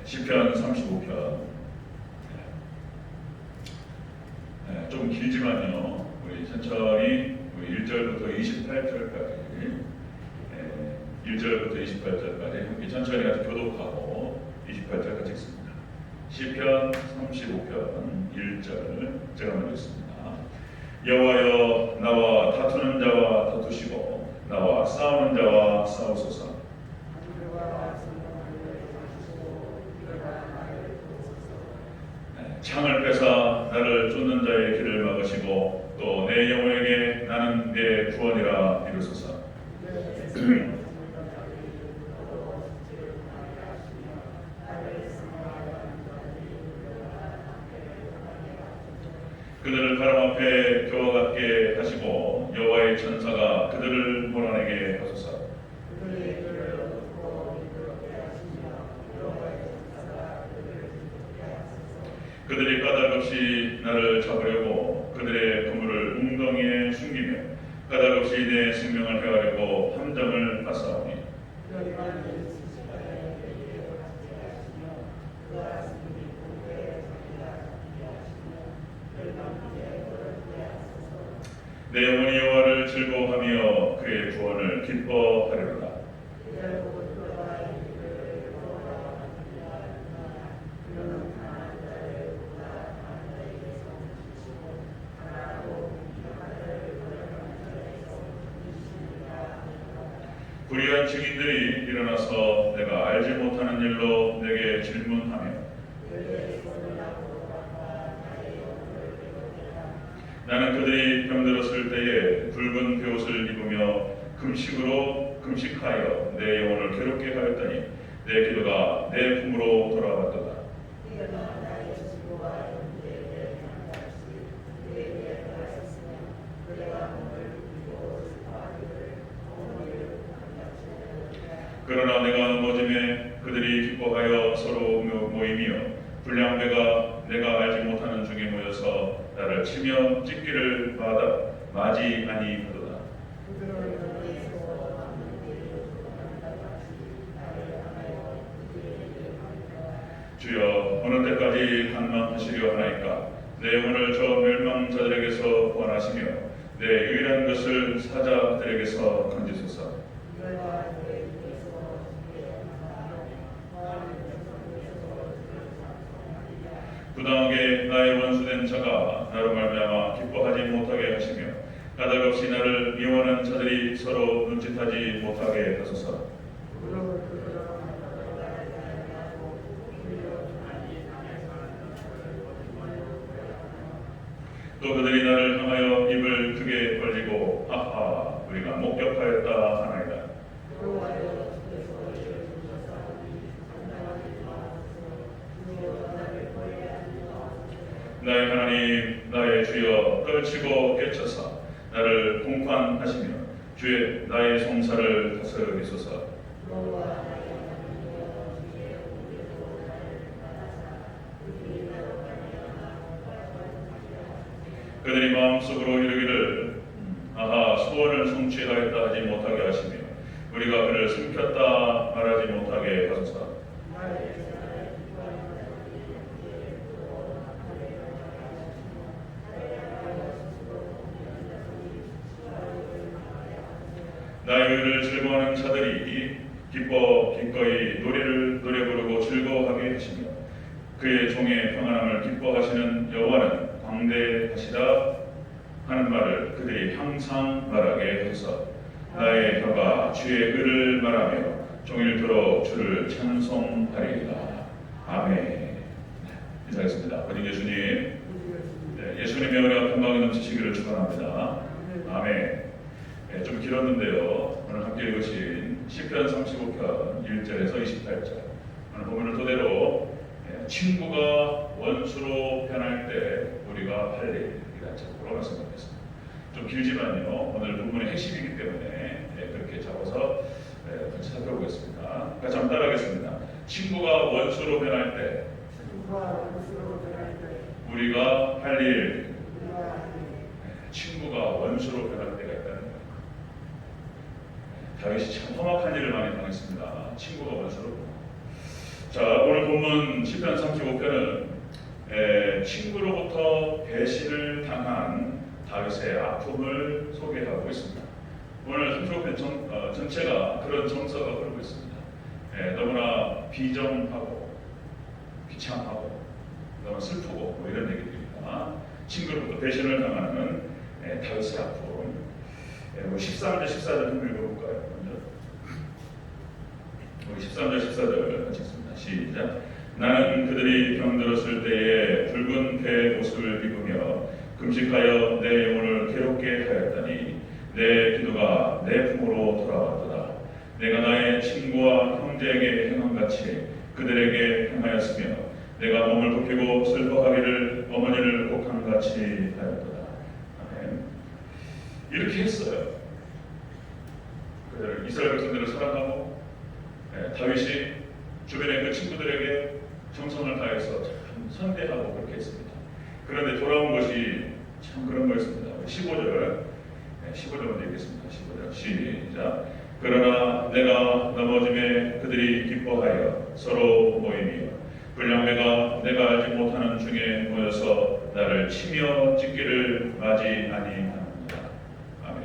시편 35편. 좀 길지만요. 우리 천천히 우리 1절부터 28절까지 1절부터 28절까지 함께 천천히 같이 교독하고 28절 같이 읽습니다. 시편 35편 1절 제가 먼저 읽습니다. 여호와여, 나와 다투는 자와 다투시고 나와 싸우는 자와 싸우소서. 창을 빼사 나를 쫓는 자의 길을 막으시고 또 내 영혼에게 나는 내 구원이라 이루소서. 그들을 바람 앞에 겨와 같게 하시고 여호와의 천사가 그들을 몰아내게 하소서. 그들이 까닭없이 나를 잡으려고 그들의 그물을 웅덩이에 숨기며 까닭없이 내 생명을 헤아리고 함정을 파싸우니 내 영혼이 여호와를 즐거워하며 그의 구원을 기뻐하리로다. 불의한 증인들이 일어나서 내가 알지 못하는 일로 내게 질문하며 나는 그들이 병들었을 때에 붉은 베옷을 입으며 금식하여 내 영혼을 괴롭게 하였더니 내 기도가 내 품으로 돌아왔도다. 그러나 내가 넘어짐에 그들이 기뻐하여 서로 모이며 불량배가 내가 알지 못하는 중에 모여서 나를 치며 찢기를 맞이하니 하도다. 주여, 어느 때까지 간망하시려 하나이까? 내 영혼을 저 멸망자들에게서 구원하시며 내 유일한 것을 사자들에게서 건지소서. 부당하게 나의 원수된 자가 나로 말미암아 기뻐하지 못하게 하시며 까닭없이 나를 미워하는 자들이 서로 눈짓하지 못하게 하소서. 또 그들이 나를 향하여 입을 크게 벌리고 하하 우리가 목격하였다 하나이다. 나의 하나님, 나의 주여, 떨치고 깨쳐사 나를 공판하시며 주의 나의 송사를 다스리소서. 그들이 마음속으로 이르기를 아하 소원을 성취하였다 하지 못하게 하시며 우리가 그를 숨겼다 말하지 못하게 하소서. 나의 의를 즐거워하는 자들이 기꺼이 노래 부르고 즐거워하게 하시며 그의 종의 평안함을 기뻐하시는 여호와는 광대하시다 하는 말을 그들이 항상 말하게 하소서. 나의 혀가 주의 의를 말하며 종일토록 주를 찬송하리이다. 아멘. 인사하겠습니다. 아버지 예수님, 예수님의 은혜와 평강이 넘치시기를 축원합니다. 아멘. 좀 길었는데요. 오늘 함께 읽으신 시편 35편 1절에서 28절 오늘 본문을 토대로 친구가 원수로 변할 때 우리가 할 일이라는 책으로 말씀드렸습니다. 좀 길지만요. 오늘 본문의 핵심이기 때문에 그렇게 잡아서 같이 살펴보겠습니다. 같이 한번 따라하겠습니다. 친구가 원수로 변할 때 우리가 할 일. 친구가 원수로 변할 때가 있다는 거예요. 다윗이 참 험악한 일을 많이 당했습니다. 친구가 원수로. 자, 오늘 본문 시편 35편은 친구로부터 배신을 당한 다윗의 아픔을 소개하고 있습니다. 오늘 35편 전체가 그런 정서가 흐르고 있습니다. 너무나 비정하고 비참하고 너무 슬프고 뭐 이런 얘기들입니다. 친구로부터 배신을 당하는 다윗의 아픔. 13절 14절 좀 읽어볼까요? 먼저 우리 13절 14절 같이 읽습니다. 시작. 나는 그들이 병들었을 때에 붉은 배 옷을 입으며 금식하여 내 영혼을 괴롭게 하였더니 내 기도가 내 품으로 돌아왔도다. 내가 나의 친구와 형제에게 행함같이 그들에게 행하였으며 내가 몸을 굽히고 슬퍼하기를 어머니를 곡함같이 하였도다. 아멘. 이렇게 했어요. 이스라엘 백성들을 사랑하고 다윗이 주변의 그 친구들에게 정성을 다해서 참 선대하고 그렇게 했습니다. 그런데 돌아온 것이 참 그런 거였습니다. 15절 먼저 읽겠습니다. 15절 시작. 그러나 내가 넘어짐에 그들이 기뻐하여 서로 모이며 불량배가 내가 알지 못하는 중에 모여서 나를 치며 찢기를 맞이 아니하는다. 아멘.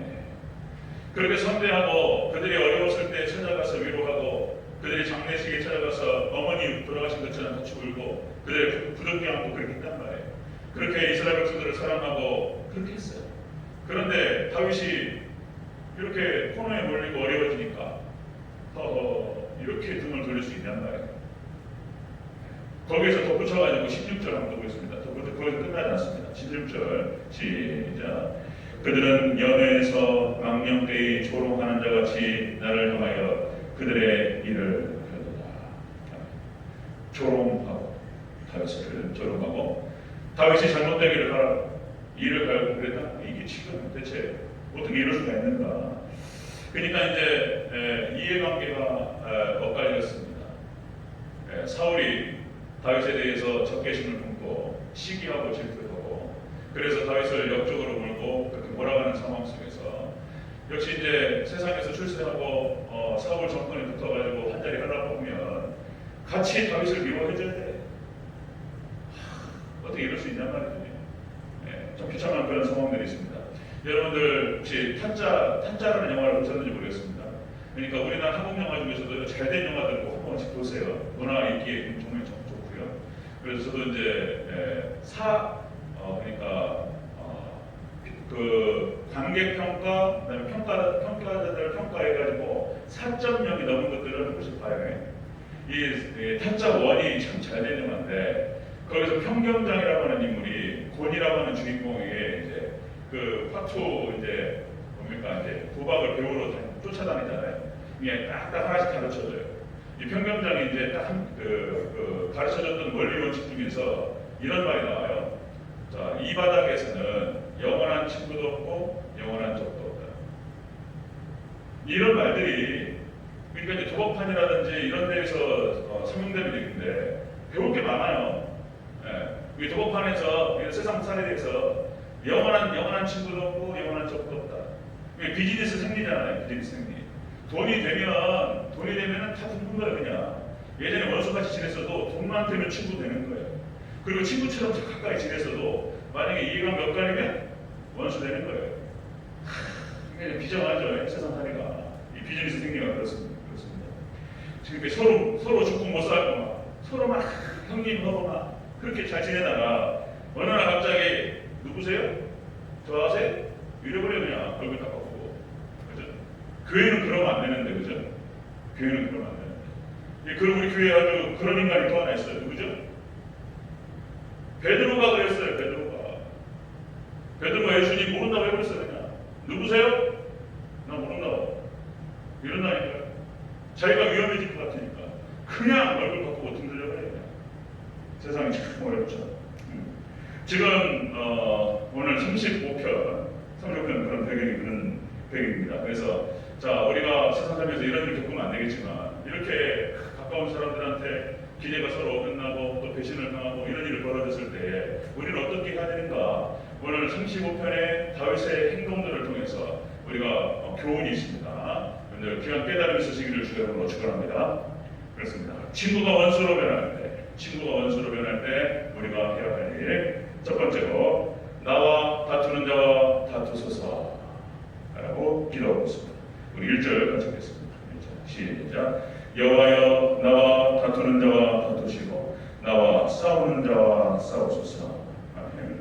그렇게 선대하고 그들이 어려웠을 때 찾아가서 위로하고 그들이 장례식에 찾아가서 어머니 돌아가신 것처럼 같이 울고 그들의 부둥켜 안고 그렇게 했단 말이에요. 그렇게 이스라엘 백성들을 사랑하고 그렇게 했어요. 그런데 다윗이 이렇게 코너에 몰리고 어려워지니까 이렇게 등을 돌릴 수 있냔 말이에요. 거기에서 덧붙여가지고 16절 한번 보겠습니다. 거기서 끝나지 않습니다. 16절 시작. 그들은 연회에서 망령되이 조롱하는 자같이 나를 향하여 그들의 일을 펴도다. 조롱하고 다윗을 조롱하고 다윗이 잘못되기를 하라고 일을 하고 그랬다. 이게 지금 대체 어떻게 이럴 수가 있는가? 그러니까 이제 이해관계가 엇갈렸습니다. 사울이 다윗에 대해서 적개심을 품고 시기하고 질투하고 그래서 다윗을 역적으로 몰고 그렇게 몰아가는 상황 속에서 역시 이제 세상에서 출세하고 사울 정권에 붙어가지고 한 자리 하려고 하면 같이 다윗을 미워해줘야 돼. 어떻게 이럴 수 있냔 말이죠. 좀 비참한 그런 상황들이 있습니다. 여러분들 혹시 탄자라는 영화를 보셨는지 모르겠습니다. 그러니까 우리나라 한국 영화 중에서도 잘된 영화들 꼭 한 번씩 보세요. 문화 인기에 정말 좋고요. 그래서 저도 이제 그 관객 평가, 그다음에 평가자들 평가해가지고 4.0이 넘은 것들을 한 번씩 봐요. 이 탄자 원이 참 잘된 영화인데 거기서 평경장이라고 하는 인물이 곤이라고 하는 주인공에게 이제 그 화투 이제 뭡니까 이제 도박을 배우러 쫓아다니잖아요. 이게 딱딱 하나씩 가르쳐줘요. 이 평경장이 이제 딱 그 가르쳐줬던 원리 원칙 중에서 이런 말이 나와요. 자, 이 바닥에서는 영원한 친구도 없고 영원한 적도 없다. 이런 말들이 그러니까 이제 도박판이라든지 이런 데에서 설명되는 얘기인데 배울 게 많아요. 이 도박판에서 세상 살에 대해서 영원한 친구도 없고 영원한 적도 없다. 비즈니스 생리잖아요. 비즈니스 생리. 돈이 되면은 다 붙는 거예요. 그냥 예전에 원수같이 지냈어도 돈만 되면 친구 되는 거예요. 그리고 친구처럼 가까이 지냈어도 만약에 이해가 몇 가지면 원수 되는 거예요. 이게 비정하죠. 세상 살이가. 이 비즈니스 생리가 그렇습니다. 지금 서로 죽고 못 살고 서로 막 형님 하고 막 그렇게 잘 지내다가 어느 날 갑자기 누구세요? 저 아세요? 이래버려 그냥 얼굴 다 바꾸고. 그죠? 교회는 그러면 안 되는데, 그죠? 교회는 그러면 안 되는데. 그리고 우리 교회에 아주 그런 인간이 또 하나 있어요. 누구죠? 베드로가 그랬어요. 베드로가 예수님 모른다고 해버렸어요. 그냥 누구세요? 나 모른다고. 이런다니까요. 자기가 위험해질 것 같으니까 그냥 얼굴 바꾸고 등 들려버려요. 세상이 참 어렵죠. 지금 오늘 35편 그런 배경이 그런 배경입니다. 그래서 자 우리가 세상 살면서 이런 일 겪으면 안 되겠지만 이렇게 가까운 사람들한테 기대가 서로 끝나고 또 배신을 당하고 이런 일이 벌어졌을 때 우리는 어떻게 해야 되는가? 오늘 35편의 다윗의 행동들을 통해서 우리가 교훈이 있습니다. 여러분들 귀한 깨달음이 있으시기를 주의 이름으로 축원합니다. 그렇습니다. 친구가 원수로 변할 때 친구가 원수로 변할 때 우리가 해야 할 일, 첫 번째로 나와 다투는 자와 다투소서 라고 기도하고 있습니다. 우리 1절 같이 읽겠습니다. 1절 시작. 여호와여 나와 다투는 자와 다투시고 나와 싸우는 자와 싸우소서. 아멘.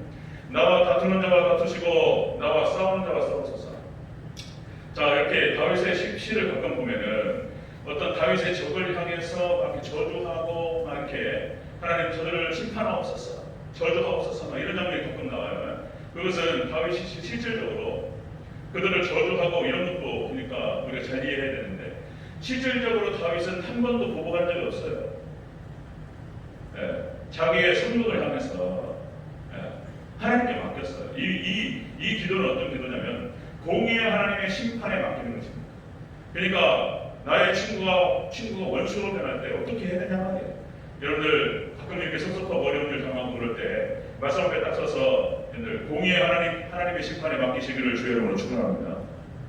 나와 다투는 자와 다투시고 나와 싸우는 자와 싸우소서. 자, 이렇게 다윗의 시를 가끔 보면은 어떤 다윗의 적을 향해서 막 저주하고 막 이렇게 하나님 저들을 심판하옵소서, 저주하옵소서 막 이런 장면이 가끔 나와요. 그것은 다윗이 실질적으로 그들을 저주하고 이런 것도 그러니까 우리가 잘 이해해야 되는데 실질적으로 다윗은 한 번도 보복한 적이 없어요. 예, 자기의 성도를 향해서 하나님께 맡겼어요. 이 기도는 어떤 기도냐면 공의의 하나님의 심판에 맡기는 것입니다. 그러니까 나의 친구가 원수로 변할 때 어떻게 해야 되냐 말이에요. 여러분들 가끔 이렇게 섭섭하고 어려운 일 당하고 그럴 때 말씀 앞에 딱 서서 여러분들 공의의 하나님의 심판에 맡기시기를 주의 이름으로 축원합니다.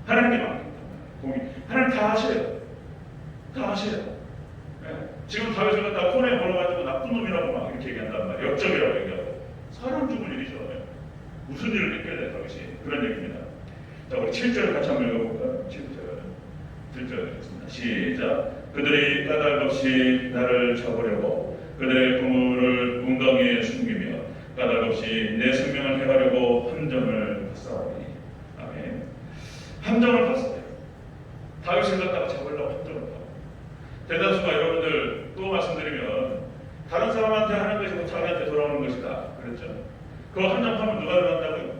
하나님께 맡깁니다. 공의 하나님 다 하셔요. 다 하셔요. 네. 지금 다윗을 갖다 폰에 몰아가지고 나쁜 놈이라고 막 이렇게 얘기한단 말이에요. 역적이라고 얘기하고 사람 죽을 일이죠. 무슨 일을 겪게 돼 다윗이 그런 얘기입니다. 자, 우리 7절 같이 한번 읽어볼까요? 7절 읽겠습니다. 시작. 그들이 까닭없이 나를 잡으려고 그들의 부모를 웅덩이에 숨기며 까닭없이 내 생명을 해하려고 함정을 쌓으니. 아멘. 함정을 봤어요. 다윗을 갖다가 잡으려고 함정을 파고. 대다수가 여러분들 또 말씀드리면 다른 사람한테 하는 것이고 자기한테 돌아오는 것이다. 그랬죠? 그거 함정 파면 누가 들어간다고요?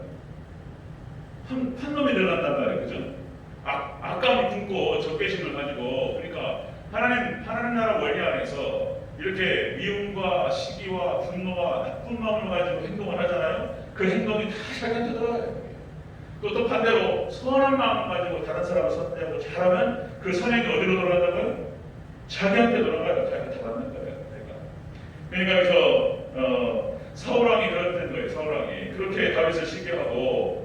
한 놈이 들어간단 말이에요. 그죠? 악감을 품고 적개심을 가지고 그러니까 하나님 나라 원리 안에서 이렇게 미움과 시기와 분노와 나쁜 마음을 가지고 행동을 하잖아요. 그 행동이 다 자기한테 들어가요. 또 반대로 선한 마음을 가지고 다른 사람을 선대하고 잘하면 그 선행이 어디로 돌아간다고요? 자기한테 돌아가요. 자기가 다 받는 거예요. 그러니까 그래서 사울왕이 그랬던 거예요. 사울왕이 그렇게 다윗을 시기하고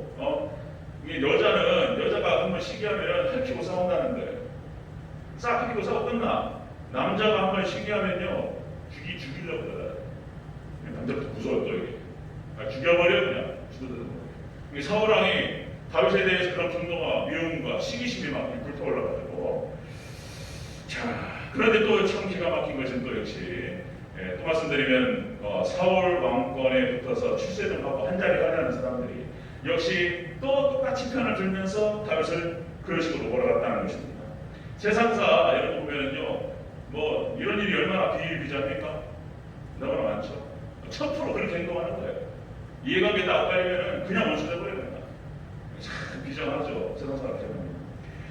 여자가 한번 시기하면 핥히고 싸운다는 거예요. 싹 핥히고 싸워 끝나. 남자가 한번 시기하면요 죽이려고 그래요. 남자부터 무서워 또 이게. 죽여버려 그냥 죽어들어. 사울왕이 다윗에 대해서 그런 분노와 미움과 시기심이 막 불타올라가지고 그런데 또 참 기가 막힌 것은 또 역시 또 말씀드리면 사울 왕권에 붙어서 출세를 하고 한 자리 하려는 사람들이 역시 또 똑같이 편을 들면서 다윗을 그런 식으로 몰아갔다는 것입니다. 세상사 여러분 보면은요, 뭐 이런 일이 얼마나 비일비재합니까? 너무나 많죠. 1000% 그렇게 행동하는 거예요. 이해관계 다 엇갈리면은 그냥 원수 돼버립니다. 참 비정하죠. 세상 사람들은.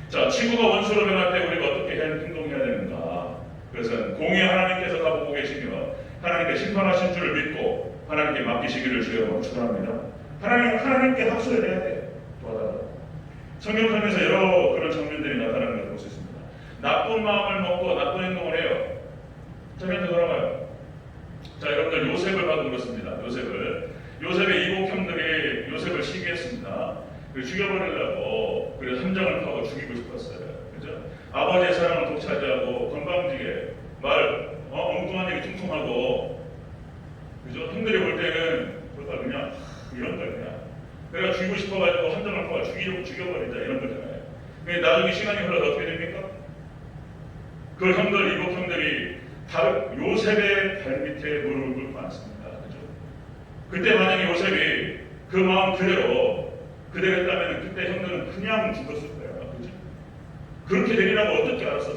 자, 친구가 원수로 변할 때 우리가 어떻게 행동해야 되는가? 그것은 공의 하나님께서 다 보고 계시며 하나님께 심판하신 줄을 믿고 하나님께 맡기시기를 주여 축원합니다. 하나님께 합수를 해야 돼요. 도와달라. 성경상에서 여러 그런 장면들이 나타나는 것을 볼 수 있습니다. 나쁜 마음을 먹고 나쁜 행동을 해요. 자기한테 돌아가요. 자, 여러분들 요셉을 봐도 그렇습니다. 요셉의 이복 형들이 요셉을 시기했습니다. 죽여버리려고 그래서 함정을 파고 죽이고 싶었어요. 그죠? 아버지의 사랑을 독차지하고 건방지게 엉뚱한 얘기 퉁퉁하고, 그죠? 형들이 볼 때는 그냥 이런 걸 그냥 내가 죽이고 싶어가지고 함정을 파고 죽여버린다 이런 거잖아요. 근데 나중에 시간이 흘러서 어떻게 됩니까? 그 형들 이복 형들이 요셉의 발 밑에 무릎을 꿇고 앉습니다. 그죠? 그때 만약에 요셉이 그 마음 그대로 했다면 그때 형들은 그냥 죽었을 거예요. 그죠? 그렇게 되리라고 어떻게 알았어?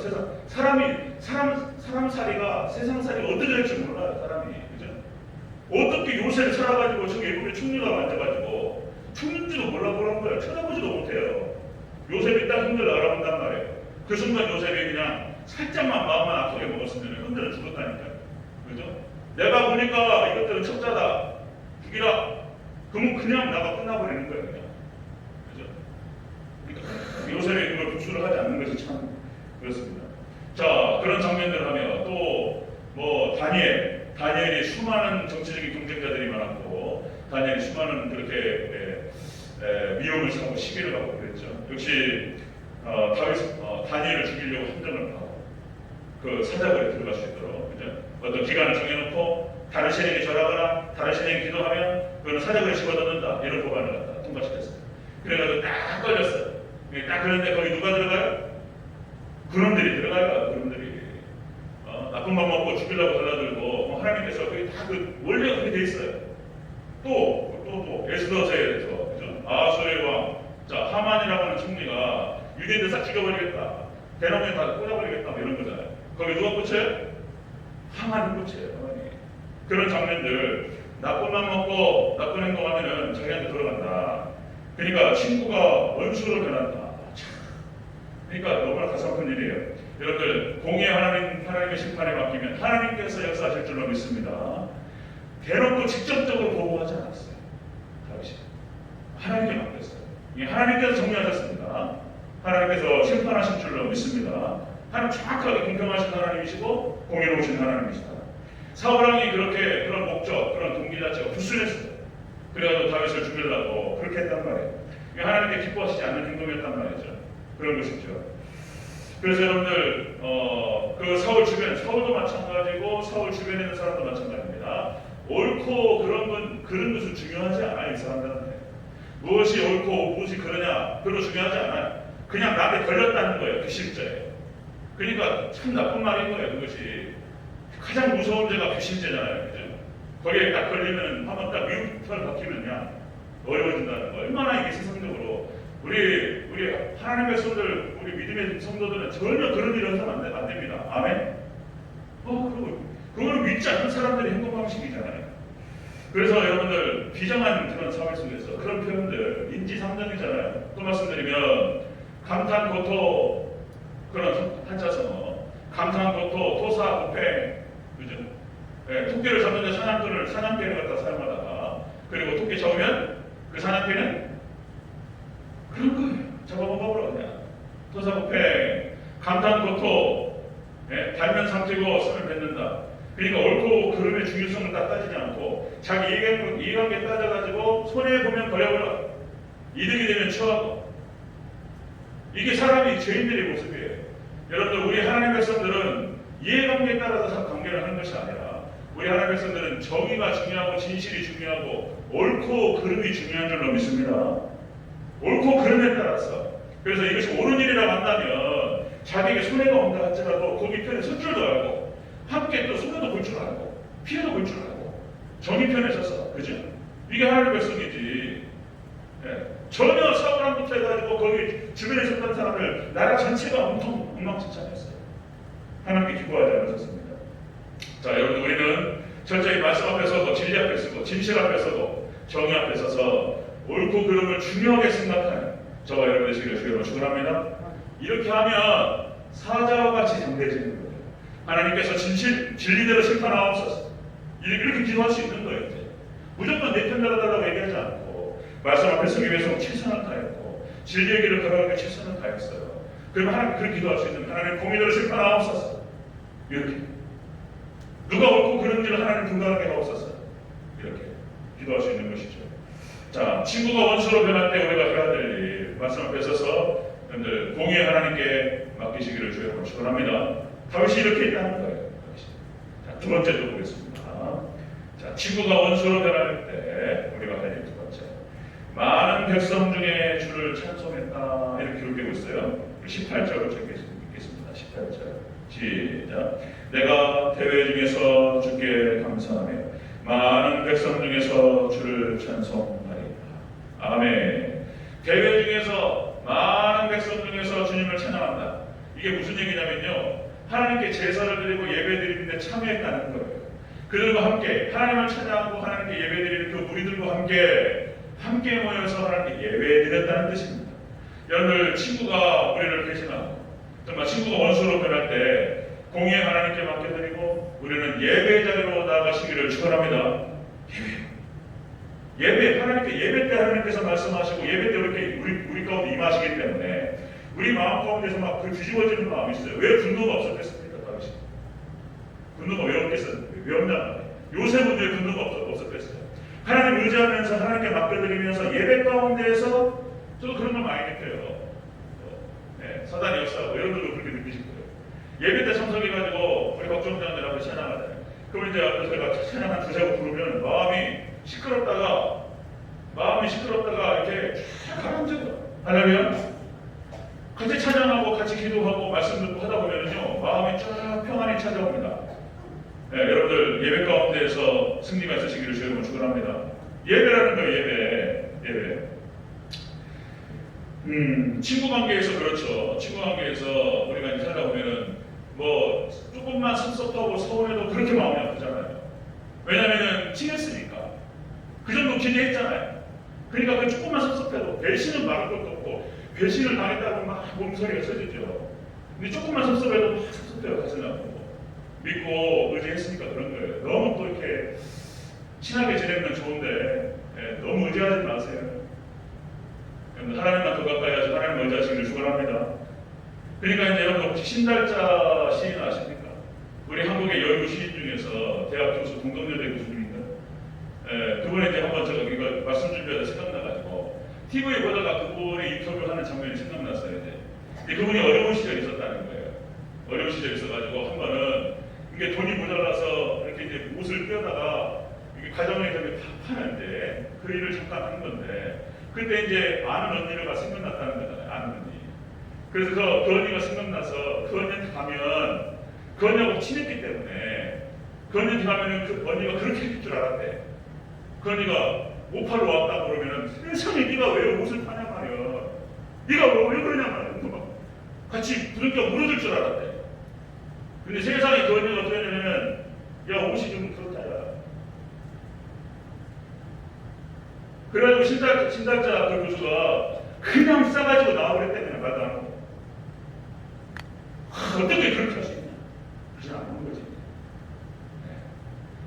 사람살이가 세상살이 어떻게 될지 몰라요. 사람이. 그죠? 어떻게 요셉을 살아가지고 저기 일본의 총리가 만져가지고 죽는지도 몰라보란 거예요. 쳐다보지도 못해요. 요셉이 딱 형들 알아본단 말이에요. 그 순간 요셉이 그냥 살짝만 마음만 아프게 먹었으면 형들은 죽었다니까요. 그죠? 내가 보니까 이것들은 첩자다. 죽이라. 그러면 그냥 나가 끝나버리는 거예요. 그냥. 그죠? 그러니까 요셉이 그걸 복수를 하지 않는 것이 참 그렇습니다. 자, 그런 장면들을 하며 또 뭐 다니엘이 수많은 정치적인 경쟁자들이 많았고 다니엘이 수많은 그렇게 미움을 사고 시기를 하고 그랬죠. 역시 다니엘을 죽이려고 함정을 파고 그 사자굴에 들어갈 수 있도록 그죠? 어떤 기간을 정해놓고 다른 신에게 절하거나 다른 신에게 기도하면 그거는 사자굴에 집어넣는다 이런 법안을 갖다 통과시켰어요. 그래가지고 딱 걸렸어요. 딱 그런데 거기 누가 들어가요? 그놈들이 들어가요. 그놈들이 나쁜 맘 먹고 죽이려고 달라들고 하나님께서 그게 다 원래가 그렇게 돼 있어요. 또 에스더서에서 그죠? 아수르의 왕, 자 하만이라고 하는 총리가 유대인들 싹 죽여버리겠다, 대나무에 다 꽂아버리겠다 뭐 이런 거잖아요. 거기 누가 꽂혀요? 하만이 꽂혀요. 하만이. 그런 장면들, 나쁜 맘 먹고 나쁜 행동하면은 자기한테 돌아간다. 그러니까 친구가 원수로 변한다. 그러니까 너무나 가슴 아픈 일이에요. 여러분들 공의 하나님의 심판에 맡기면 하나님께서 역사하실 줄로 믿습니다. 대놓고 직접적으로 보고하지 않았어요. 다윗이 하나님께 맡겼어요. 하나님께서 정리하셨습니다. 하나님께서 심판하실 줄로 믿습니다. 하나님 정확하게 공평하신 하나님이시고 공의로우신 하나님이시다. 사울왕이 그렇게 그런 목적, 그런 동기 자체가 불순했어요. 그래가지고 다윗을 죽이려고 그렇게 했단 말이에요. 하나님께 기뻐하시지 않는 행동이었단 말이죠. 그런 것이죠. 그래서 여러분들 그 사울 주변, 사울도 마찬가지고 사울 주변에 있는 사람도 마찬가지입니다. 옳고 그런 것은 중요하지 않아요. 이 사람들한테 무엇이 옳고 무엇이 그러냐 별로 중요하지 않아요. 그냥 나한테 걸렸다는 거예요. 그 실제. 그러니까 참 나쁜 말인 거예요. 그것이 가장 무서운 죄가 귀신죄잖아요. 그죠? 거기에 딱 걸리면 한번 딱 미국털 박히면 그냥 어려워진다는 거. 얼마나 이게 세상적으로 우리 하나님의 성도들, 우리 믿음의 성도들은 전혀 그런 일을 해서는 안 됩니다. 아멘. 그거는 믿지 않는 사람들의 행동 방식이잖아요. 그래서 여러분들 비정한 그런 사회 속에서 그런 표현들 인지상정이잖아요. 또 말씀드리면 감탄 고토 그런 한자성어 감탄 고토 토사 고팽 그죠? 네, 토끼를 잡는데 사냥개를 갖다 사용하다가 그리고 토끼 잡으면 그 사냥개는 그런 거예요. 잡아먹어버려 그냥. 토사고팽, 감탄고토, 달면 삼키고 손을 뱉는다. 그러니까 옳고 그름의 중요성을 딱 따지지 않고 자기 이해관계 따져가지고 손해보면 버려버려. 이득이 되면 취하고. 이게 사람이 죄인들의 모습이에요. 여러분들 우리 하나님의 백성들은 이해관계에 따라서 관계를 하는 것이 아니라 우리 하나님의 백성들은 정의가 중요하고 진실이 중요하고 옳고 그름이 중요한 줄로 믿습니다. 옳고 그름에 따라서. 그래서 이것이 옳은 일이라고 한다면 자기에게 손해가 온다 할지라도 거기 편에 설 줄도 알고 함께 또 손해도 볼 줄 알고 피해도 볼 줄 알고 정의 편에 서서 그죠? 이게 하나님의 백성이지. 전혀 사고랑부터 해가지고 거기 주변에 있었던 사람을 나라 전체가 엄청 엉망진창했어요. 하나님께 기뻐하지 않으셨습니다. 자, 여러분 우리는 철저히 말씀 앞에 서고 진리 앞에 서고 진실 앞에 서고 정의 앞에 서서 옳고 그름을 중요하게 생각하는 저와 여러분 되시기를 주님으로 축원합니다. 이렇게 하면 사자와 같이 장대해지는 거예요. 하나님께서 진리대로 심판하옵소서. 이렇게 기도할 수 있는 거예요. 이제. 무조건 내 편 들어달라고 얘기하지 않고 말씀 앞에 서기 위해서 최선을 다했고 진리의 길을 걸어가기 위해 최선을 다했어요. 그러면 하나님 그렇게 기도할 수 있는 하나님 공의대로 심판하옵소서. 이렇게 누가 옳고 그른지를 하나님 분간하게 하옵소서. 이렇게 기도할 수 있는 것이죠. 자, 친구가 원수로 변할 때 우리가 해야 될 일, 말씀 앞에 서서 여러분들 공의 하나님께 맡기시기를 주여 축원합니다. 다윗이 이렇게 했다는 거예요. 자, 두 번째도 보겠습니다. 자, 친구가 원수로 변할 때 우리가 해야 될 두 번째, 많은 백성 중에 주를 찬송했다 이렇게 기록되고 있어요. 18절을 읽겠습니다. 18절 시작. 내가 대회 중에서 주께 감사하며 많은 백성 중에서 주를 찬송하리라. 아멘. 대회 중에서 많은 백성 중에서 주님을 찬양한다. 이게 무슨 얘기냐면요, 하나님께 제사를 드리고 예배 드리는데 참여했다는 거예요. 그들과 함께 하나님을 찬양하고 하나님께 예배 드리는 그 무리들과 함께 모여서 하나님께 예배 드렸다는 뜻입니다. 여러분들 친구가 우리를 배신하고 정말 친구가 원수로 변할 때 공의의 하나님께 맡겨드리고 우리는 예배 자리로 나아가시기를 축원합니다. 예배 하나님께 예배 때 하나님께서 말씀하시고 예배 때 이렇게 우리 가운데 임하시기 때문에 우리 마음 가운데서 막 그 뒤집어지는 마음이 있어요. 왜 분노가 없었겠습니까? 당시 분노가 왜 없겠어요? 왜 없냐? 요셉은 왜 분노가 없었겠어요? 하나님 의지하면서 하나님께 맡겨드리면서 예배 가운데에서 저도 그런 걸 많이 느껴요. 사단의 역사하고 여러분들도 그렇게 느끼실 거예요. 예배 때 참석해가지고 우리 걱정자들하고 찬양하잖아요. 그럼 이제 앞에서 제가 찬양 한 두세 곡 부르면 마음이 시끄럽다가 이렇게 쫙 가라앉아요. 할렐루야. 같이 찬양하고 같이 기도하고 말씀 듣고 하다 보면은요, 마음이 쫙 평안이 찾아옵니다. 네, 여러분들 예배 가운데에서 승리가 있으시기를 주님으로 축원합니다. 예배라는 거예요. 예배. 친구 관계에서 그렇죠. 친구 관계에서 우리가 이제 살다 보면은 뭐 조금만 섭섭하고 서운해도 그렇게 마음이 아프잖아요. 왜냐면은 친했으니까. 그 정도 기대했잖아요. 그러니까 그 조금만 섭섭해도 배신은 막을 것도 없고 배신을 당했다고 막 몸서리가 쳐지죠. 근데 조금만 섭섭해도 막 섭섭해요. 가슴이 아프고. 믿고 의지했으니까 그런 거예요. 너무 또 이렇게 친하게 지내면 좋은데 너무 의지하지 마세요. 하나님만 더 가까이 하셔서 하나님 의지하시기를 축원합니다. 그러니까 이제 여러분 혹시 신달자 시인 아십니까? 우리 한국의 여유 시인 중에서 대학 교수 동덕여대 교수님인데 그분이 이제 한번 제가 이거 말씀 준비하다 생각나가지고 TV에 보다가 그분의 인터뷰하는 장면이 생각났어요. 이제 그분이 어려운 시절이 있었다는 거예요. 어려운 시절이 있어가지고 한 번은 이게 돈이 모자라서 이렇게 이제 옷을 떼다가 이게 가정에서 파는데 그 일을 잠깐 하는 건데 그때 이제 아는 언니가 생각났다는 거잖아요. 아는 언니. 그래서 그 언니가 생각나서 그 언니한테 가면 그 언니하고 친했기 때문에 그 언니한테 가면은 그 언니가 그렇게 해줄 줄 알았대. 그 언니가 옷 팔러 왔다 그러면은 세상에 네가 왜 옷을 파냐 말이야. 네가 왜 그러냐 말이야. 같이 부둥켜 물어줄 줄 알았대. 근데 세상에 그 언니가 어떻게 하냐면 야 옷이 좀 그렇다. 그래가지고 신달자 그 교수가 그냥 싸가지고 나와버렸대. 그냥 말도 안 하고. 어떻게 그렇게 할 수 있냐? 그러지 않는 거지.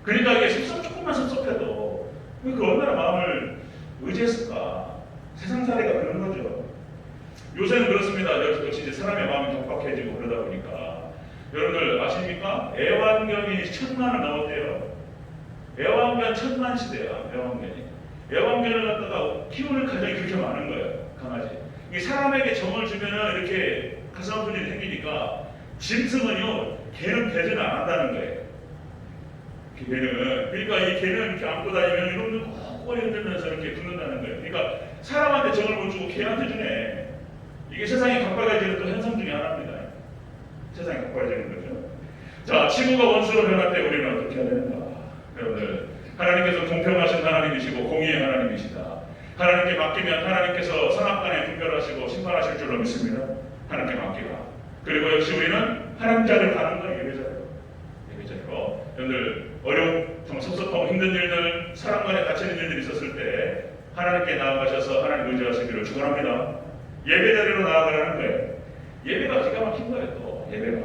그러니까 이게 조금만 섭섭해도 그 얼마나 마음을 의지했을까. 세상살이가 그런 거죠. 요새는 그렇습니다. 역시 이제 사람의 마음이 격박해지고 그러다 보니까 여러분들 아십니까? 애완견이 1000만을 넘었대요. 애완견 1000만 시대야. 애완견을 갖다가 키우는 가정이 그렇게 많은 거예요. 강아지. 이게 사람에게 정을 주면은 이렇게 가슴 아픈 일이 생기니까 짐승은요, 개는 배제는 안 한다는 거예요. 개는. 그러니까 이 개는 이렇게 안고 다니면 이놈들 꼬리 흔들면서 이렇게 붙는다는 거예요. 그러니까 사람한테 정을 못 주고 개한테 주네. 이게 세상이 가까워지는 또 현상 중에 하나입니다. 세상이 가까워지는 거죠. 자, 친구가 원수로 변할 때 우리는 어떻게 해야 되는가? 여러분들, 하나님께서 공평하신 하나님이시고 공의의 하나님이시다. 하나님께 맡기면 하나님께서 선악간에 분별하시고 심판하실 줄로 믿습니다. 하나님께 맡기라. 그리고 역시 우리는 하나님 자리를 가는 거예요. 예배자리로. 여러분들 어려운, 정말 섭섭하고 힘든 일들, 사람 간에 갇히는 일들이 있었을 때 하나님께 나아가셔서 하나님 의지하시기를 축원합니다. 예배자리로 나아가라는 거예요. 예배가 기가 막힌 거예요. 또 예배가.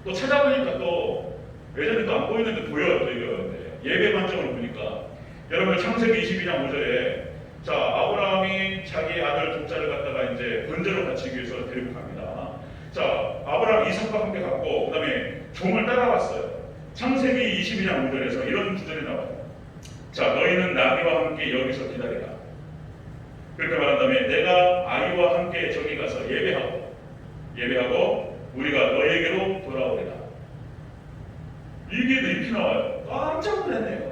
또 찾아보니까 또 예전에 또 안 보이는데 보여요. 또 이거 예배 관점으로 보니까 여러분 창세기 22장 5절에 자 아브라함이 자기 아들 독자를 갖다가 이제 번제로 바치기 위해서 데리고 갑니다. 자 아브라함 이삭과 함께 갔고 그 다음에 종을 따라왔어요. 창세기 22장 5절에서 이런 구절이 나와요. 자 너희는 나귀와 함께 여기서 기다리라. 그렇게 말한 다음에 내가 아이와 함께 저기 가서 예배하고 우리가 너에게로 돌아오리라. 이게 이렇게 나와요. 깜짝 놀랐네요.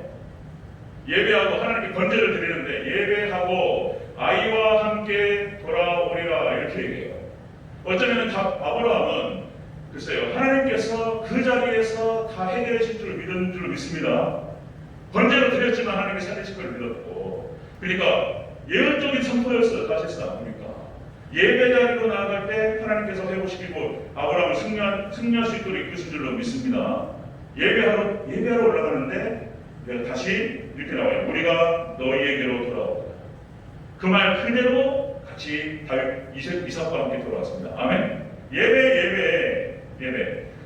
예배하고 하나님께 번제를 드리는데 예배하고 아이와 함께 돌아오리라 이렇게 얘기해요. 어쩌면 아브라함은 글쎄요 하나님께서 그 자리에서 다 해결해 줄 줄 믿은 줄 믿습니다. 번제로 드렸지만 하나님이 살리실 걸 믿었고 그러니까 예언적인 선포였어요. 사실상 보니까 예배 자리로 나아갈 때 하나님께서 회복시키고 아브라함을 승리할 수 있도록 이끄신 줄로 믿습니다. 예배하러 올라가는데 내가 다시 이렇게 나와요. 우리가 너희에게로 돌아오다. 그 말 그대로 같이 이삭과 함께 돌아왔습니다. 아멘. 예배.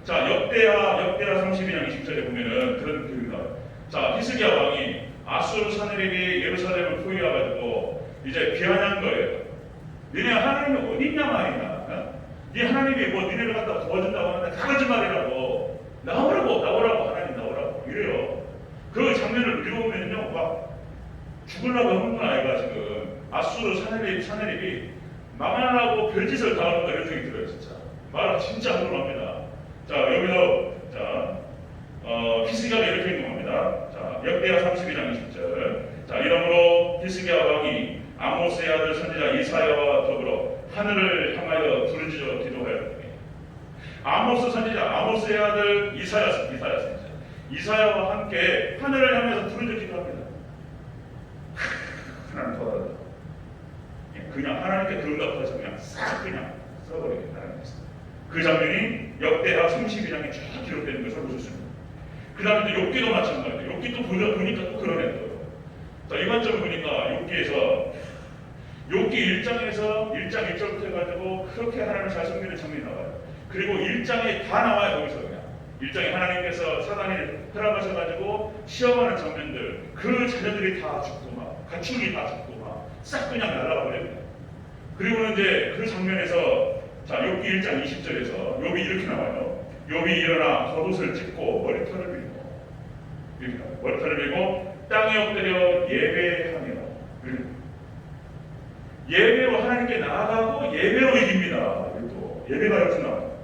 자 역대하 32장 20절에 보면은 그런 표현이 나와요. 자 히스기야 왕이 아수르 사내립이 예루살렘을 포위해가지고 이제 비아냥 거예요. 너네 하나님이 어디 있냐 말이야. 네 하나님이 뭐 너네를 갖다 도와준다고 하는데 다 거짓말이라고. 나오라고 하나님 나오라고 이래요. 그 장면을 읽어보면요 막 죽으려고 하는 건 아이가 지금 아수르 사내립이 망하려고 별짓을 다 하는 거 이런 생각이 들어요. 진짜 말 진짜 흥분합니다. 자 여기서 자 히스기야가 이렇게 행동합니다. 자, 역대하 32장 20절. 자, 이러므로 히스기야 왕이 아모스의 아들 선지자 이사야와 더불어 하늘을 향하여 부르짖어 기도하였더니 아모스 선지자, 아모스의 아들 이사야 선지자, 이사야와 함께 하늘을 향해서 부르짖어 기도합니다. 하나님 도와달라. 그냥 하나님께 응답해서 그냥 싹 그냥 써버리겠다. 그 장면이 역대하 32장에 쫙 기록되는 것을 보셨습니다. 그 다음에 욥기도 마찬가지예요. 욥기 또 보니까 또 그러네요. 자, 이관점을 보니까 욥기에서 욥기 1장에서 1장 1절부터 해가지고 그렇게 하나님을 잘 섬기는 장면이 나와요. 그리고 1장에 다 나와요. 거기서 그냥 1장에 하나님께서 사단이 허락하셔가지고 시험하는 장면들, 그 자녀들이 다 죽고 막 가축이 다 죽고 막 싹 그냥 날아가 버립니다. 그리고는 이제 그 장면에서 자, 욥기 1장 20절에서 욥이 이렇게 나와요. 욥이 일어나 겉옷을 찢고 머리털을 밀고 이렇게 나와요. 머리털을 밀고 땅에 엎드려 예배하며 예배로 하나님께 나아가고 예배로 이깁니다. 또 예배가 이렇게 나와요.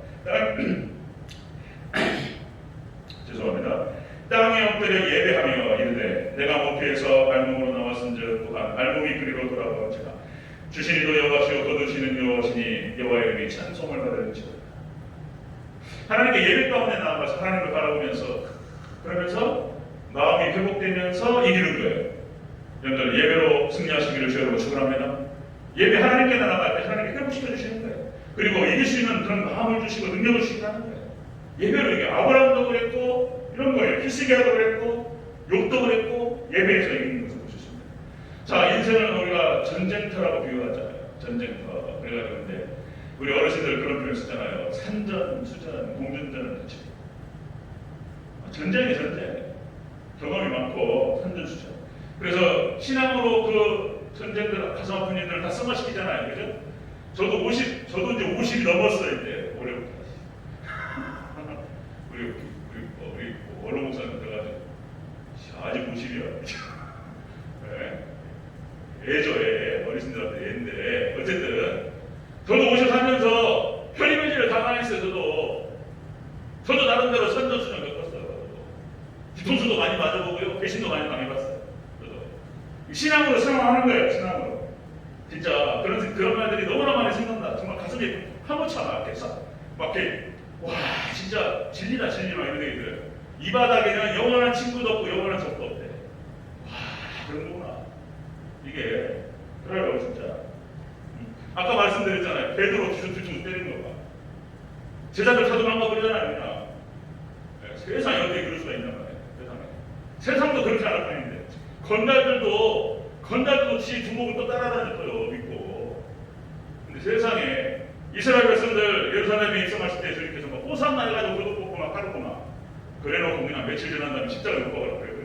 죄송합니다. 땅에 엎드려 예배하며 이르되 내가 목회에서 알몸으로 나왔은즉 또한 알몸이 그리로 돌아가온지라 주신 이도 여호와시오 거두시는 여호와시니 여호와의 이름이 찬송을 받을지어다. 하나님께 예배 가운데 나아가서 하나님을 바라보면서 그러면서 마음이 회복되면서 이기는 거예요. 여러분들 예배로 승리하시기를 주여로 축원합니다. 예배 하나님께 나아갈 때 하나님께 회복시켜 주시는 거예요. 그리고 이길 수 있는 그런 마음을 주시고 능력을 주시는 거예요. 예배로 이게 아브라함도 그랬고 이런 거예요. 히스기야도 그랬고 욥도 그랬고 예배에서 이기는 것을 보셨습니다. 자, 인생을 우리가 전쟁터라고 비유하잖아요. 전쟁터. 그래가지고 근데 우리 어르신들 그런 표현 쓰잖아요. 산전, 수전, 공전전을 같이. 전쟁이 전쟁. 경험이 많고 산전, 수전. 그래서 신앙으로 그 전쟁들, 가슴 아픈 일들을 다 승화시키잖아요. 그죠? 저도 이제 50이 넘었어요. 이제 올해부터. 우리 원로 목사님 들어가지고 아직 50이야. 네. 애죠, 애. 어르신들한테 애인데 어쨌든 저도 50 살면서 편리매질을 당했어요. 저도 나름대로 선전수전 겪었어요. 뒤통수도 많이 맞아보고요. 배신도 많이 당해봤어요. 저도 신앙으로 생활하는 거예요. 신앙으로 진짜 그런 말들이 너무나 많이 생각나. 정말 가슴이 파묻혀 막 이렇게 와 진짜 진리다 막 이런 얘기 들어요. 이 바닥에는 영원한 친구도 없고 영원한 적도 없대. 와 그런 거구나. 이게 그래요 진짜. 아까 말씀드렸잖아요. 베드로 뒤통수 때리는 거 봐. 제자들 다 도망가 버리잖아요. 그냥. 네, 세상에 어떻게 그럴 수가 있단 말이에요. 세상도 그렇게 안 할 뿐인데 건달도 지 두목을 또 따라다녔어요. 믿고. 근데 세상에 이스라엘 백성들 예루살렘에 입성하실 때 주님께서 막 호산나 해가지고 그릇 뽑고 막 가르고 막 그래놓고 그냥 며칠 지난 다음에 십자가에 못 박으라고 그래요.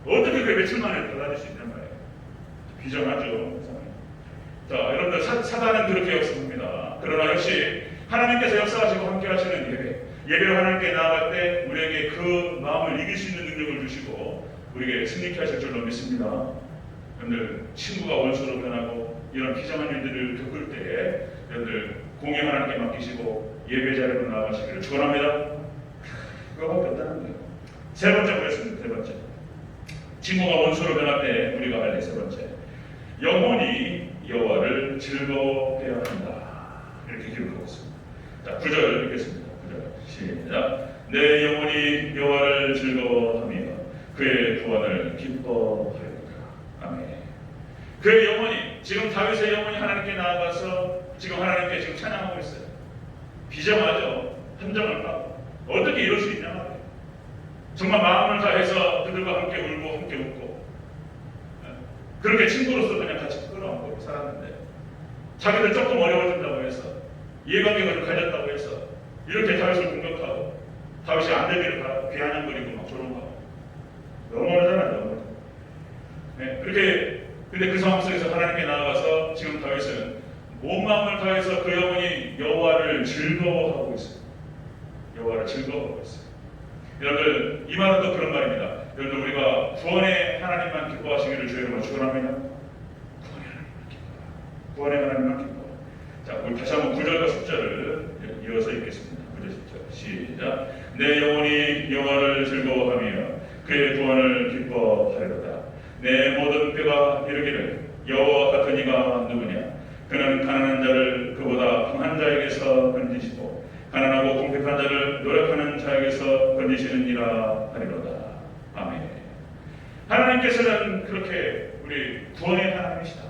어떻게 그 며칠 만에 달라질 수 있단 말이에요. 비정하죠. 자, 여러분들 사단은 그렇게 역사합니다. 그러나 역시 하나님께서 역사하시고 함께 하시는 예배로 하나님께 나아갈 때 우리에게 그 마음을 이길 수 있는 능력을 주시고 우리에게 승리케 하실 줄로 믿습니다. 여러분들 친구가 원수로 변하고 이런 비정한 일들을 겪을 때 여러분들 공의 하나님께 맡기시고 예배 자리로 나아가시기를 축원합니다. 그거밖에 없다는 거예요. 세 번째 보겠습니다. 세 번째 친구가 원수로 변할 때 우리가 할 세 번째 영혼이 여호와를 즐거워해야 한다. 이렇게 기록하고 있습니다. 자, 9절 읽겠습니다. 9절 시작. 내 영혼이 여호와를 즐거워하며 그의 구원을 기뻐하리로다. 아멘. 그의 영혼이 지금 다윗의 영혼이 하나님께 나아가서 지금 하나님께 지금 찬양하고 있어요. 비정하죠. 함정을 하고 어떻게 이럴 수 있냐 말이에요. 정말 마음을 다해서 그들과 함께 울고 함께 웃고 그렇게 친구로서 그냥 같이 끌어안고 살았는데 자기들 조금 어려워진다고 해서 이해관계가 좀 가졌다고 해서 이렇게 다윗을 공격하고 다윗이 안되기를 바라고 비아냥거리고 막 조롱하고 너무하잖아요. 너무. 네, 그렇게 근데 그 상황 속에서 하나님께 나아가서 지금 다윗은 온 마음을 다해서 그 영혼이 여호와를 즐거워하고 있습니다. 여호와를 즐거워하고 있어요. 여러분들 이 말은 또 그런 말입니다. 여러분들 우리가 구원의 하나님만 기뻐하시기를 주의 이름으로 축원합니다. 구원의 하나님만 기뻐. 자, 우리 다시 한번 9절과 10절을 이어서 읽겠습니다. 9절 10절 시작. 내 영혼이 여호와를 구원을 기뻐하리로다. 내 모든 뼈가 이르기를 여호와 같은 이가 누구냐? 그는 가난한 자를 그보다 강한 자에게서 건지시고 가난하고 공핍한 자를 노력하는 자에게서 건지시느니라 하리로다. 아멘. 하나님께서는 그렇게 우리 구원의 하나님이시다.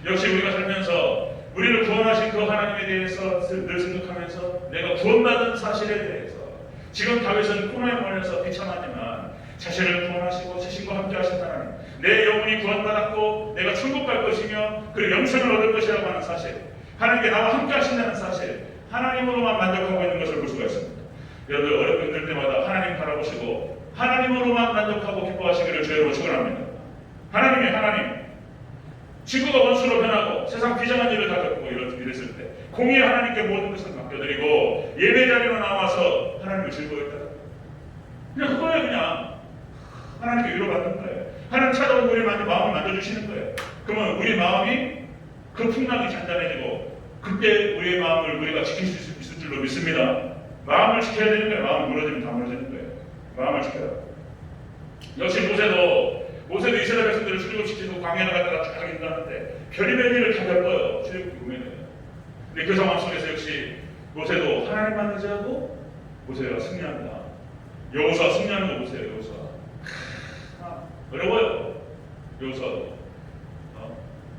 역시 우리가 살면서 우리를 구원하신 그 하나님에 대해서 늘 생각하면서 내가 구원받은 사실에 대해서 지금 다윗은 코너에 몰려서 비참하지만 자신을 구원하시고 자신과 함께 하신 하나님, 내 영혼이 구원받았고 내가 천국 갈 것이며 그 영생을 얻을 것이라고 하는 사실, 하나님께 나와 함께 하신다는 사실, 하나님으로만 만족하고 있는 것을 볼 수가 있습니다. 여러분들 어렵고 힘들 때마다 하나님 바라보시고 하나님으로만 만족하고 기뻐하시기를 주여로 축원합니다. 하나님이 하나님, 친구가 원수로 변하고 세상 비장한 일을 다 겪고 이랬을 때 공의의 하나님께 모든 것을 맡겨드리고 예배 자리로 나와서 하나님을 즐거워했다. 그냥 그거예요. 그냥 하나님께 위로받는 거예요. 하나님 찾아오고 우리 마음을 만져주시는 거예요. 그러면 우리 마음이 그 풍랑이 잔잔해지고 그때 우리의 마음을 우리가 지킬 수 있을 줄로 믿습니다. 마음을 지켜야 되는 거예요. 마음을 무너지면 다 무너지는 거예요. 마음을 지켜야. 역시 모세도 이스라엘 백성들을 출애굽시키고 광야를 갔다가 쭉 인도하는데 별의별 일을 다 겪어요. 출애굽기 보면은. 근데 그 상황 속에서 역시 모세도 하나님만 의지하고 모세가 승리합니다. 여호수아 승리하는 거 보세요. 여호수아 어려워요. 여호수아도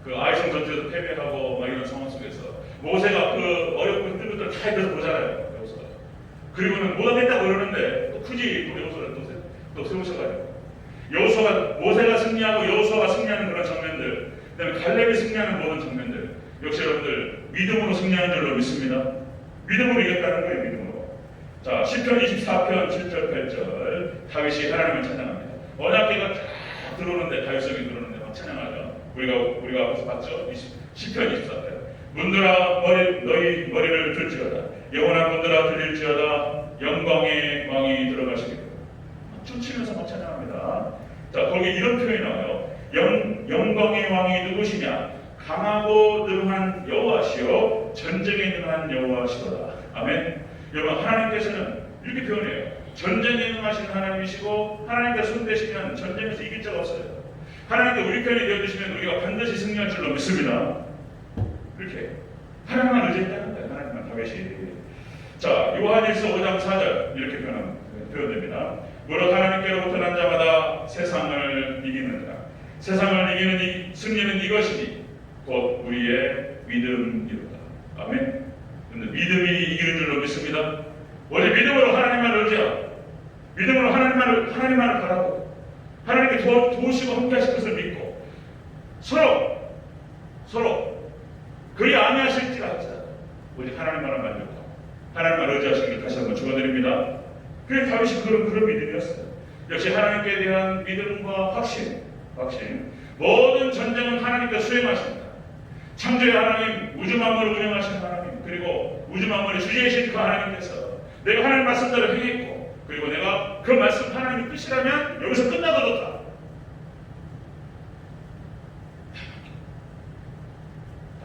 그 아이성 전투에서 패배하고 막 이런 상황 속에서 모세가 그 어렵고 힘든 것들을 다 이겨서 보잖아요. 여호수아. 그리고는 못하겠다고 그러는데 또 굳이 또 여호수아를 또 세우셔가지고 모세가 승리하고 여호수아가 승리하는 그런 장면들, 그다음에 갈렙이 승리하는 모든 장면들, 역시 여러분들 믿음으로 승리하는 줄로 믿습니다. 믿음으로 이겼다는 거예요. 믿음으로. 자, 시편 24편 7절 8절 다윗이 하나님을 찬양합니다. 언약궤가 쫙 들어오는데 다윗성이 들어오는데 막 찬양하죠. 우리가 앞에서 봤죠. 시편 24편. 문들아 너희 머리를 들지어다. 영원한 문들아 들릴지어다. 영광의 왕이 들어가시기를. 춤추면서 막 찬양합니다. 자, 거기 이런 표현이 나와요. 영광의 왕이 누구시냐? 강하고 능한 여호와시요 전쟁에 능한 여호와시로다. 아멘. 여러분, 하나님께서는 이렇게 표현해요. 전쟁에 능하신 하나님이시고 하나님께 손대시면 전쟁에서 이길 자가 없어요. 하나님께 우리 편이 되어주시면 우리가 반드시 승리할 줄로 믿습니다. 이렇게 하나님만 의지했다는 거예요. 하나님만 다윗이. 자, 요한일서 5장 4절 이렇게 표현됩니다. 무릇 하나님께로부터 난 자마다 세상을 이기는다. 세상을 이기는 승리는 이것이니 곧 우리의 믿음이로다. 아멘. 근데 믿음이 이기는 줄로 믿습니다. 어제 믿음으로 하나님만을 의지하고 믿음으로 하나님만을 바라고 하나님께 도우시고 함께 하실 것을 믿고 서로 그리 아니하실지라도 오직 하나님만을 만족하고 하나님만 의지하시기를 다시 한번 축원드립니다. 그게 다윗이 그런 믿음이었어요. 역시 하나님께 대한 믿음과 확신. 모든 전쟁은 하나님께 수행하십니다. 창조의 하나님, 우주 만물을 운영하신 하나님, 그리고 우주 만물의 주제이신 그 하나님께서 내가 하나님 말씀대로 행했고, 그리고 내가 그 말씀 하나님의 뜻이라면 여기서 끝나도록 다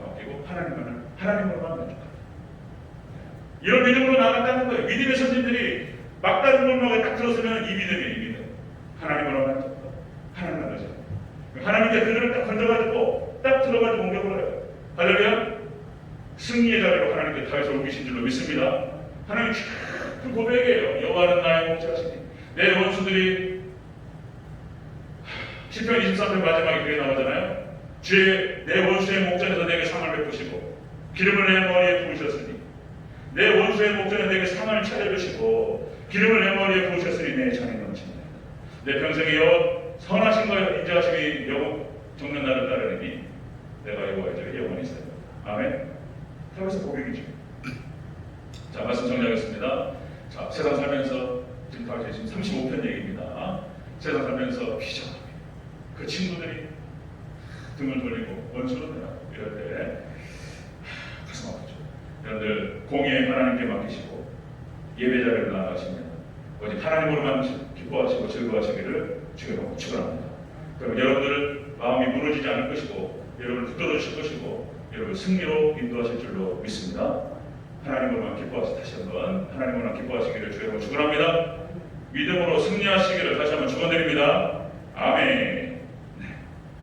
맡기고 하나님으로만 만족합니다. 이런 믿음으로 나갔다는 거예요. 믿음의 선진들이 막다른 문명에 딱 들었으면 이 믿음이에요. 이 믿음. 하나님으로 만족하고 하나님만 의지하고 하나님께 그들을 딱 던져가지고 딱 들어가지고 공격을 해요. 할렐루야. 승리의 자리로 하나님께 다윗을 옮기신 줄로 믿습니다. 하나님 그 고백이에요. 여호와는 나의 목자시니 내 원수들이 시편 23편 마지막에 그게 나오잖아요. 내 원수의 목전에서 내게 상을 베푸시고 기름을 내 머리에 부으셨으니 내 원수의 목전에 내게 상을 차려주시고 기름을 내 머리에 부으셨으니 내 잔이 넘칩니다. 내 평생에 선하신 걸 인자하심이 정녕 나를 따르니 내가 여호와의 저에 영원히 있어요. 아멘. 다윗의 고백이죠. 자, 말씀 정리하겠습니다. 자, 세상 살면서 지금 다윗이 지금 35편 얘기입니다. 세상 살면서 비전합니다. 그 친구들이 등을 돌리고 원수로 변하고 이럴 때 가슴 아프죠. 여러분들 공의 하나님께 맡기시고 예배 자리로 나아가시면 오직 하나님으로만 기뻐하시고 즐거워하시기를 주여 축원합니다. 그럼 여러분들 마음이 무너지지 않을 것이고 여러분을 붙들어 주실 것이고 여러분 승리로 인도하실 줄로 믿습니다. 하나님으로만 기뻐하시 다시 한번 하나님으로만 기뻐하시기를 주여 축원합니다. 믿음으로 승리하시기를 다시 한번 축원드립니다. 아멘.